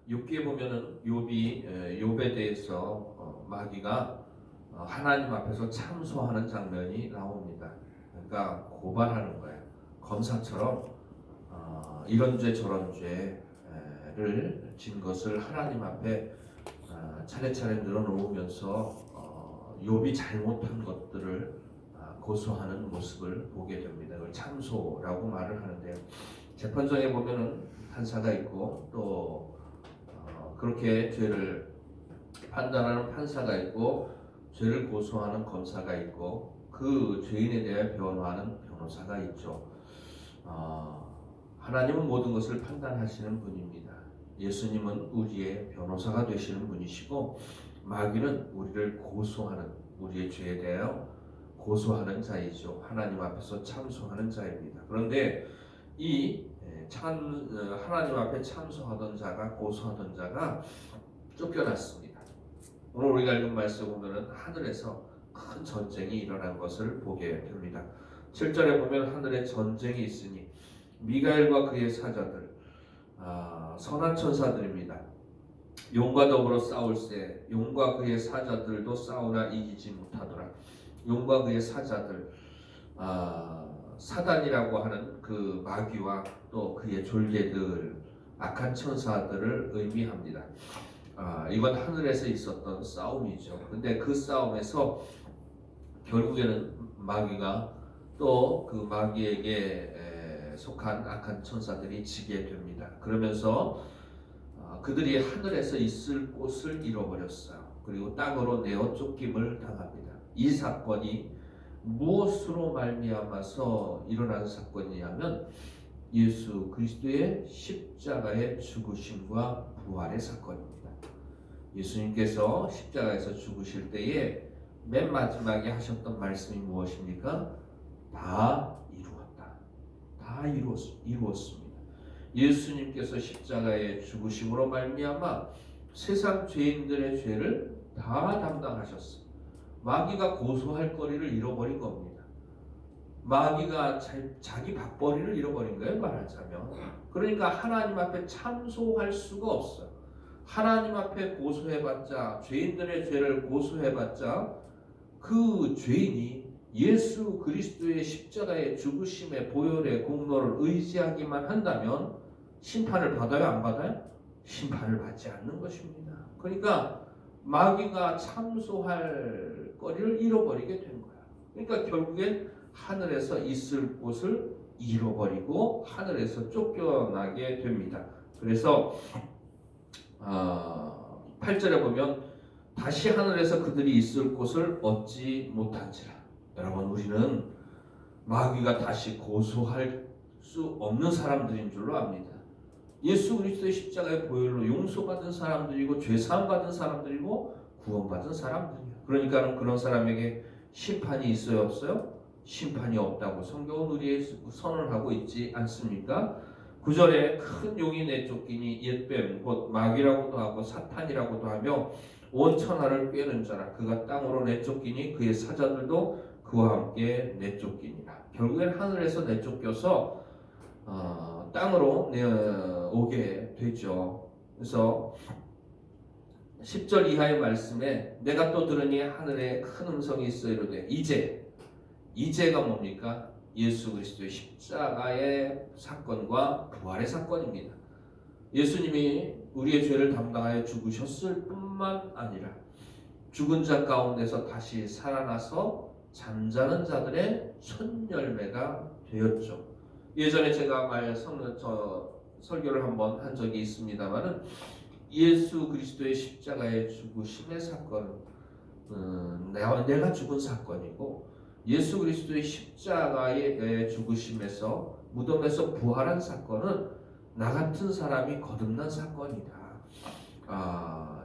욥기에 보면은 욥에 대해서 마귀가 하나님 앞에서 참소하는 장면이 나옵니다. 그러니까 고발하는 거예요. 검사처럼 이런 죄 저런 죄를 진 것을 하나님 앞에 차례차례 늘어놓으면서 욥이 잘못한 것들을 고소하는 모습을 보게 됩니다. 그걸 참소라고 말을 하는데요. 재판정에 보면은 판사가 있고 또 그렇게 죄를 판단하는 판사가 있고 죄를 고소하는 검사가 있고 그 죄인에 대해 변호하는 변호사가 있죠. 하나님은 모든 것을 판단하시는 분입니다. 예수님은 우리의 변호사가 되시는 분이시고 마귀는 우리를 고소하는 우리의 죄에 대하여 고소하는 자이죠. 하나님 앞에서 참소하는 자입니다. 그런데 이 하나님 앞에 참소하던 자가 고소하던 자가 쫓겨났습니다. 오늘 우리가 읽은 말씀 보면은 하늘에서 큰 전쟁이 일어난 것을 보게 됩니다. 7절에 보면 하늘에 전쟁이 있으니 미가엘과 그의 사자들 선한 천사들입니다. 용과 더불어 싸울세 용과 그의 사자들도 싸우나 이기지 못하더라. 용과 그의 사자들 사단이라고 하는 그 마귀와 또 그의 졸개들 악한 천사들을 의미합니다. 이건 하늘에서 있었던 싸움이죠. 근데 그 싸움에서 결국에는 마귀가 또 그 마귀에게 속한 악한 천사들이 지게 됩니다. 그러면서 그들이 하늘에서 있을 곳을 잃어버렸어요. 그리고 땅으로 내어 쫓김을 당합니다. 이 사건이 무엇으로 말미암아서 일어난 사건이냐면 예수 그리스도의 십자가의 죽으심과 부활의 사건입니다. 예수님께서 십자가에서 죽으실 때에 맨 마지막에 하셨던 말씀이 무엇입니까? 다 이루었다. 다 이루었습니다. 예수님께서 십자가의 죽으심으로 말미암아 세상 죄인들의 죄를 다 담당하셨습니다. 마귀가 고소할 거리를 잃어버린 겁니다. 마귀가 자기 밥벌이를 잃어버린 거예요, 말하자면. 그러니까 하나님 앞에 참소할 수가 없어요. 하나님 앞에 고소해봤자, 죄인들의 죄를 고소해봤자 그 죄인이 예수 그리스도의 십자가의 죽으심의 보혈의 공로를 의지하기만 한다면 심판을 받아요, 안 받아요? 심판을 받지 않는 것입니다. 그러니까 마귀가 참소할 거리를 잃어버리게 된 거야. 그러니까 결국엔 하늘에서 있을 곳을 잃어버리고 하늘에서 쫓겨나게 됩니다. 그래서 8절에 보면 다시 하늘에서 그들이 있을 곳을 얻지 못한지라. 여러분, 우리는 마귀가 다시 고소할 수 없는 사람들인 줄로 압니다. 예수 그리스도의 십자가의 보혈로 용서받은 사람들이고 죄사함 받은 사람들이고 구원받은 사람들이에요. 그러니까 그런 사람에게 심판이 있어요, 없어요? 심판이 없다고 성경은 우리의 선언하고 있지 않습니까? 9절에 큰 용이 내쫓기니 옛뱀 곧 마귀라고도 하고 사탄이라고도 하며 온 천하를 꿰는 자라. 그가 땅으로 내쫓기니 그의 사자들도 그와 함께 내쫓기니라. 결국엔 하늘에서 내쫓겨서 땅으로 오게 되죠. 그래서 10절 이하의 말씀에 내가 또 들으니 하늘에 큰 음성이 있어 이르되 이제가 뭡니까? 예수 그리스도의 십자가의 사건과 부활의 사건입니다. 예수님이 우리의 죄를 담당하여 죽으셨을 뿐만 아니라 죽은 자 가운데서 다시 살아나서 잠자는 자들의 첫 열매가 되었죠. 예전에 제가 설교를 한번 한 적이 있습니다만은 예수 그리스도의 십자가의 죽으심의 사건은 내가 죽은 사건이고 예수 그리스도의 십자가의 죽으심에서 무덤에서 부활한 사건은 나 같은 사람이 거듭난 사건이다.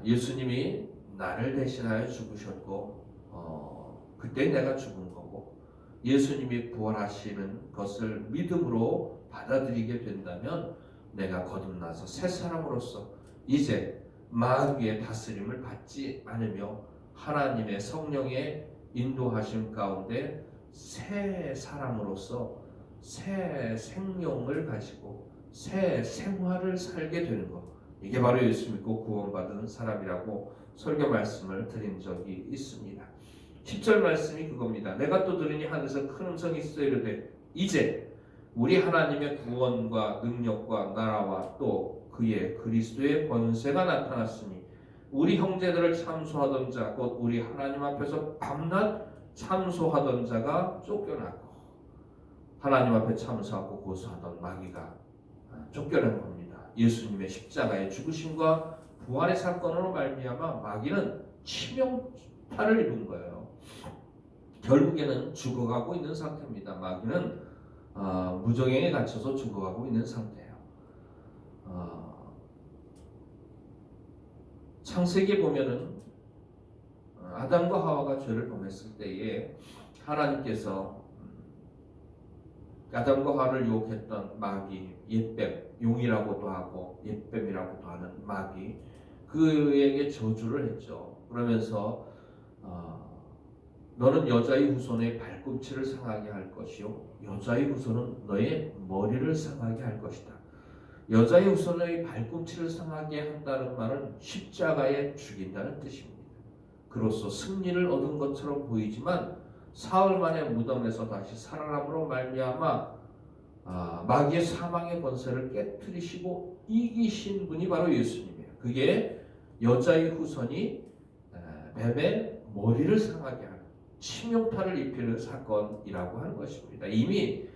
예수님이 나를 대신하여 죽으셨고 그때 내가 죽은 거고 예수님이 부활하시는 것을 믿음으로 받아들이게 된다면 내가 거듭나서 새 사람으로서 이제 마귀의 다스림을 받지 않으며 하나님의 성령의 인도하심 가운데 새 사람으로서 새 생명을 가지고 새 생활을 살게 되는 것. 이게 바로 예수 믿고 구원받은 사람이라고 설교 말씀을 드린 적이 있습니다. 10절 말씀이 그겁니다. 내가 또 들으니 하늘에서 큰 음성이 있어 이르되 이제 우리 하나님의 구원과 능력과 나라와 또 그의 그리스도의 권세가 나타났으니 우리 형제들을 참소하던 자 곧 우리 하나님 앞에서 밤낮 참소하던 자가 쫓겨나고 하나님 앞에 참소하고 고소하던 마귀가 쫓겨난 겁니다. 예수님의 십자가의 죽으심과 부활의 사건으로 말미암아 마귀는 치명타를 입은 거예요. 결국에는 죽어가고 있는 상태입니다. 마귀는 무정행에 갇혀서 죽어가고 있는 상태예요. 창세기에 보면은 아담과 하와가 죄를 범했을 때에 하나님께서 아담과 하와를 유혹했던 마귀, 옛뱀, 용이라고도 하고 옛뱀이라고도 하는 마귀, 그에게 저주를 했죠. 그러면서 너는 여자의 후손의 발꿈치를 상하게 할 것이요 여자의 후손은 너의 머리를 상하게 할 것이다. 여자의 후손의 발꿈치를 상하게 한다는 말은 십자가에 죽인다는 뜻입니다. 그로써 승리를 얻은 것처럼 보이지만 사흘 만에 무덤에서 다시 살아남으로 말미암아 마귀의 사망의 권세를 깨뜨리시고 이기신 분이 바로 예수님이에요. 그게 여자의 후손이 뱀의 머리를 상하게 하는 치명타를 입히는 사건이라고 하는 것입니다. 이미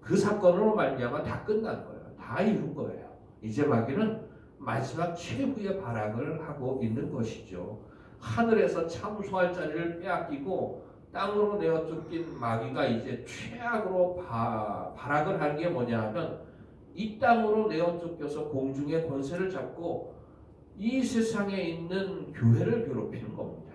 그 사건으로 말미암아 다 끝난 거예요. 다 이룬 거예요. 이제 마귀는 마지막 최후의 발악을 하고 있는 것이죠. 하늘에서 참소할 자리를 빼앗기고 땅으로 내어 쫓긴 마귀가 이제 최악으로 발악을 하는 게 뭐냐 하면 이 땅으로 내어 쫓겨서 공중의 권세를 잡고 이 세상에 있는 교회를 괴롭히는 겁니다.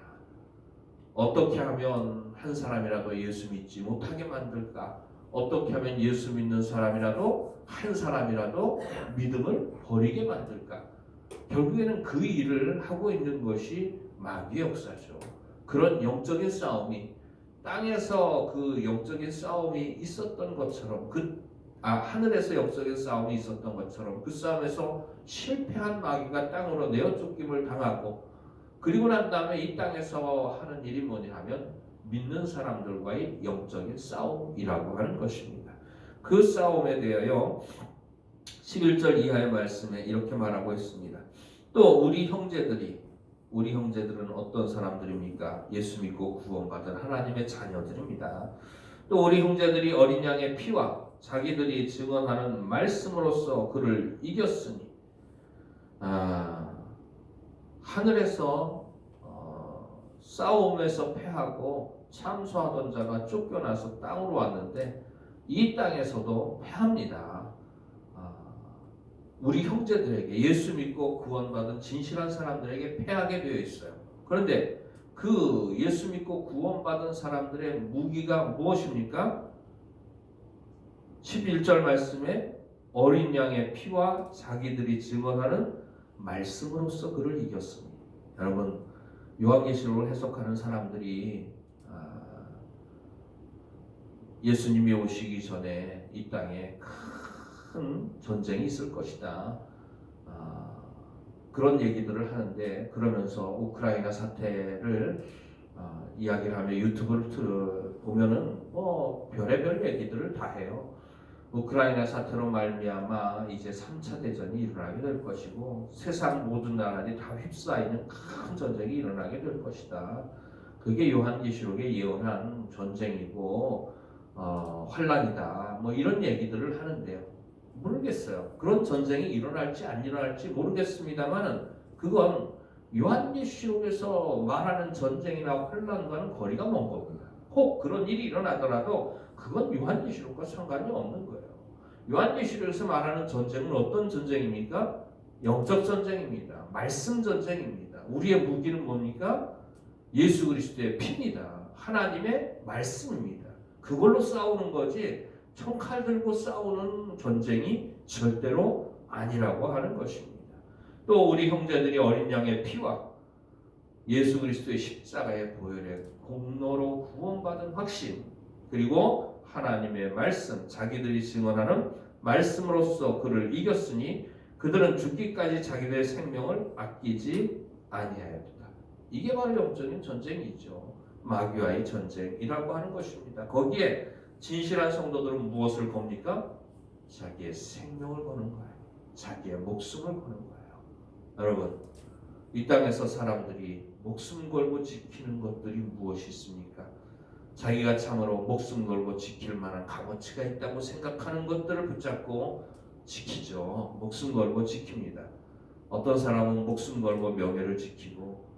어떻게 하면 한 사람이라도 예수 믿지 못하게 만들까? 어떻게 하면 예수 믿는 사람이라도 한 사람이라도 믿음을 버리게 만들까? 결국에는 그 일을 하고 있는 것이 마귀의 역사죠. 그런 영적인 싸움이 땅에서 그 영적인 싸움이 있었던 것처럼 하늘에서 영적인 싸움이 있었던 것처럼 그 싸움에서 실패한 마귀가 땅으로 내어 쫓김을 당하고 그리고 난 다음에 이 땅에서 하는 일이 뭐냐 하면 믿는 사람들과의 영적인 싸움이라고 하는 것입니다. 그 싸움에 대하여 11절 이하의 말씀에 이렇게 말하고 있습니다. 또 우리 형제들은 어떤 사람들입니까? 예수 믿고 구원받은 하나님의 자녀들입니다. 또 우리 형제들이 어린 양의 피와 자기들이 증언하는 말씀으로써 그를 이겼으니 하늘에서 싸움에서 패하고 참소하던 자가 쫓겨나서 땅으로 왔는데 이 땅에서도 패합니다. 우리 형제들에게 예수 믿고 구원받은 진실한 사람들에게 패하게 되어 있어요. 그런데 그 예수 믿고 구원받은 사람들의 무기가 무엇입니까? 11절 말씀에 어린 양의 피와 자기들이 증언하는 말씀으로써 그를 이겼습니다. 여러분 요한계시록을 해석하는 사람들이 예수님이 오시기 전에 이 땅에 큰 전쟁이 있을 것이다. 그런 얘기들을 하는데 그러면서 우크라이나 사태를 이야기를 하며 유튜브를 보면은 별의별 얘기들을 다 해요. 우크라이나 사태로 말미암아 이제 3차 대전이 일어나게 될 것이고 세상 모든 나라들이 다 휩싸이는 큰 전쟁이 일어나게 될 것이다. 그게 요한계시록에 예언한 전쟁이고 환란이다. 뭐 이런 얘기들을 하는데요. 모르겠어요. 그런 전쟁이 일어날지 안 일어날지 모르겠습니다만은 그건 요한계시록에서 말하는 전쟁이나 환란과는 거리가 먼 겁니다. 혹 그런 일이 일어나더라도 그건 요한계시록과 상관이 없는 거예요. 요한계시록에서 말하는 전쟁은 어떤 전쟁입니까? 영적 전쟁입니다. 말씀 전쟁입니다. 우리의 무기는 뭡니까? 예수 그리스도의 피입니다. 하나님의 말씀입니다. 그걸로 싸우는 거지 총칼 들고 싸우는 전쟁이 절대로 아니라고 하는 것입니다. 또 우리 형제들이 어린 양의 피와 예수 그리스도의 십자가의 보혈의 공로로 구원받은 확신 그리고 하나님의 말씀 자기들이 증언하는 말씀으로써 그를 이겼으니 그들은 죽기까지 자기들의 생명을 아끼지 아니하였다. 이게 바로 영적인 전쟁이죠. 마귀와의 전쟁이라고 하는 것입니다. 거기에 진실한 성도들은 무엇을 겁니까? 자기의 생명을 거는 거예요. 자기의 목숨을 거는 거예요. 여러분, 이 땅에서 사람들이 목숨 걸고 지키는 것들이 무엇이 있습니까? 자기가 참으로 목숨 걸고 지킬 만한 값어치가 있다고 생각하는 것들을 붙잡고 지키죠. 목숨 걸고 지킵니다. 어떤 사람은 목숨 걸고 명예를 지키고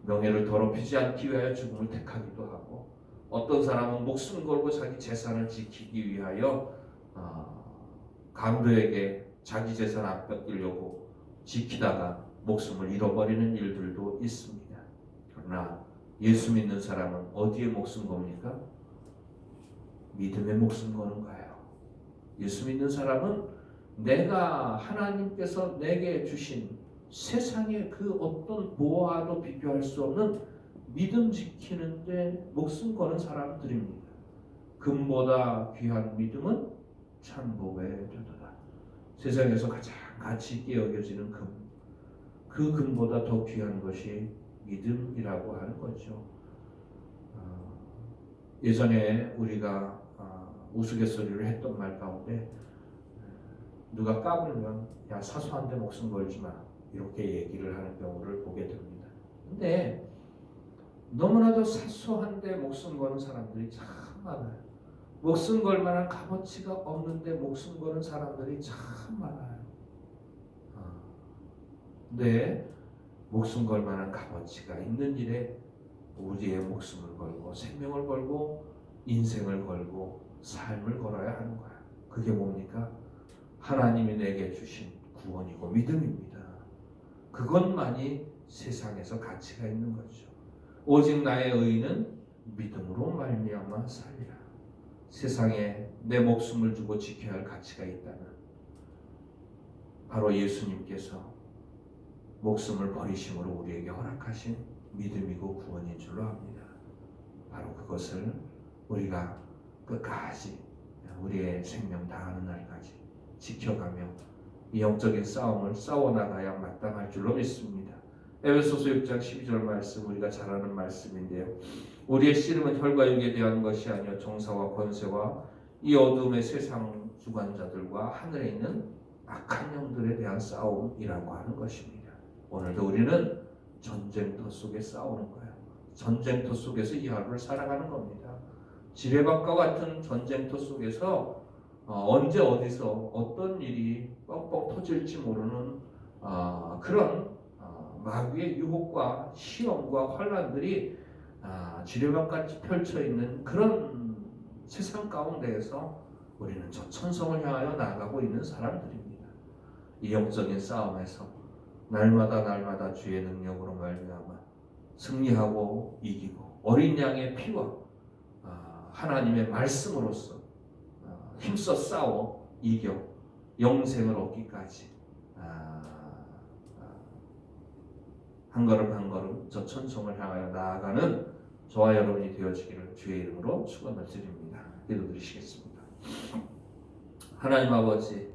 명예를 더럽히지 않기 위하여 죽음을 택하기도 하고, 어떤 사람은 목숨 걸고 자기 재산을 지키기 위하여 강도에게 자기 재산 안 뺏기려고 지키다가 목숨을 잃어버리는 일들도 있습니다. 그러나 예수 믿는 사람은 어디에 목숨 겁니까? 믿음에 목숨 거는 거예요. 예수 믿는 사람은 내가 하나님께서 내게 주신 세상의 그 어떤 보화도 비교할 수 없는 믿음 지키는데 목숨 거는 사람들입니다. 금보다 귀한 믿음은 참복에 되더라. 세상에서 가장 가치 있게 여겨지는 금, 그 금보다 더 귀한 것이 믿음이라고 하는 거죠. 예전에 우리가 우스갯소리를 했던 말 가운데 누가 까불면 야 사소한데 목숨 걸지 마 이렇게 얘기를 하는 경우를 보게 됩니다. 근데 너무나도 사소한데 목숨 거는 사람들이 참 많아요. 목숨 걸 만한 값어치가 없는데 목숨 거는 사람들이 참 많아요. 근데 목숨 걸 만한 값어치가 있는 일에 우리의 목숨을 걸고 생명을 걸고 인생을 걸고 삶을 걸어야 하는 거야. 그게 뭡니까? 하나님이 내게 주신 구원이고 믿음입니다. 그것만이 세상에서 가치가 있는 거죠. 오직 나의 의는 믿음으로 말미암아 살리라. 세상에 내 목숨을 두고 지켜야 할 가치가 있다면 바로 예수님께서 목숨을 버리심으로 우리에게 허락하신 믿음이고 구원인 줄로 압니다. 바로 그것을 우리가 끝까지 우리의 생명 다하는 날까지 지켜가며 이 영적인 싸움을 싸워나가야 마땅할 줄로 믿습니다. 에베소서 6장 12절 말씀 우리가 잘 아는 말씀인데요. 우리의 씨름은 혈과 육에 대한 것이 아니요 정사와 권세와 이 어둠의 세상 주관자들과 하늘에 있는 악한 영들에 대한 싸움이라고 하는 것입니다. 오늘도 우리는 전쟁터 속에 싸우는 거예요. 전쟁터 속에서 이 하루를 살아가는 겁니다. 지뢰밭과 같은 전쟁터 속에서 언제 어디서 어떤 일이 뻥뻥 터질지 모르는 그런 마귀의 유혹과 시험과 환난들이 지뢰밭같이 펼쳐있는 그런 세상 가운데에서 우리는 저 천성을 향하여 나아가고 있는 사람들입니다. 이 영적인 싸움에서 날마다 주의 능력으로 말미암아 승리하고 이기고 어린 양의 피와 하나님의 말씀으로써 힘써 싸워 이겨 영생을 얻기까지 한 걸음 한 걸음 저 천성을 향하여 나아가는 저와 여러분이 되어지기를 주의 이름으로 축원을 드립니다. 기도드리시겠습니다. 하나님 아버지,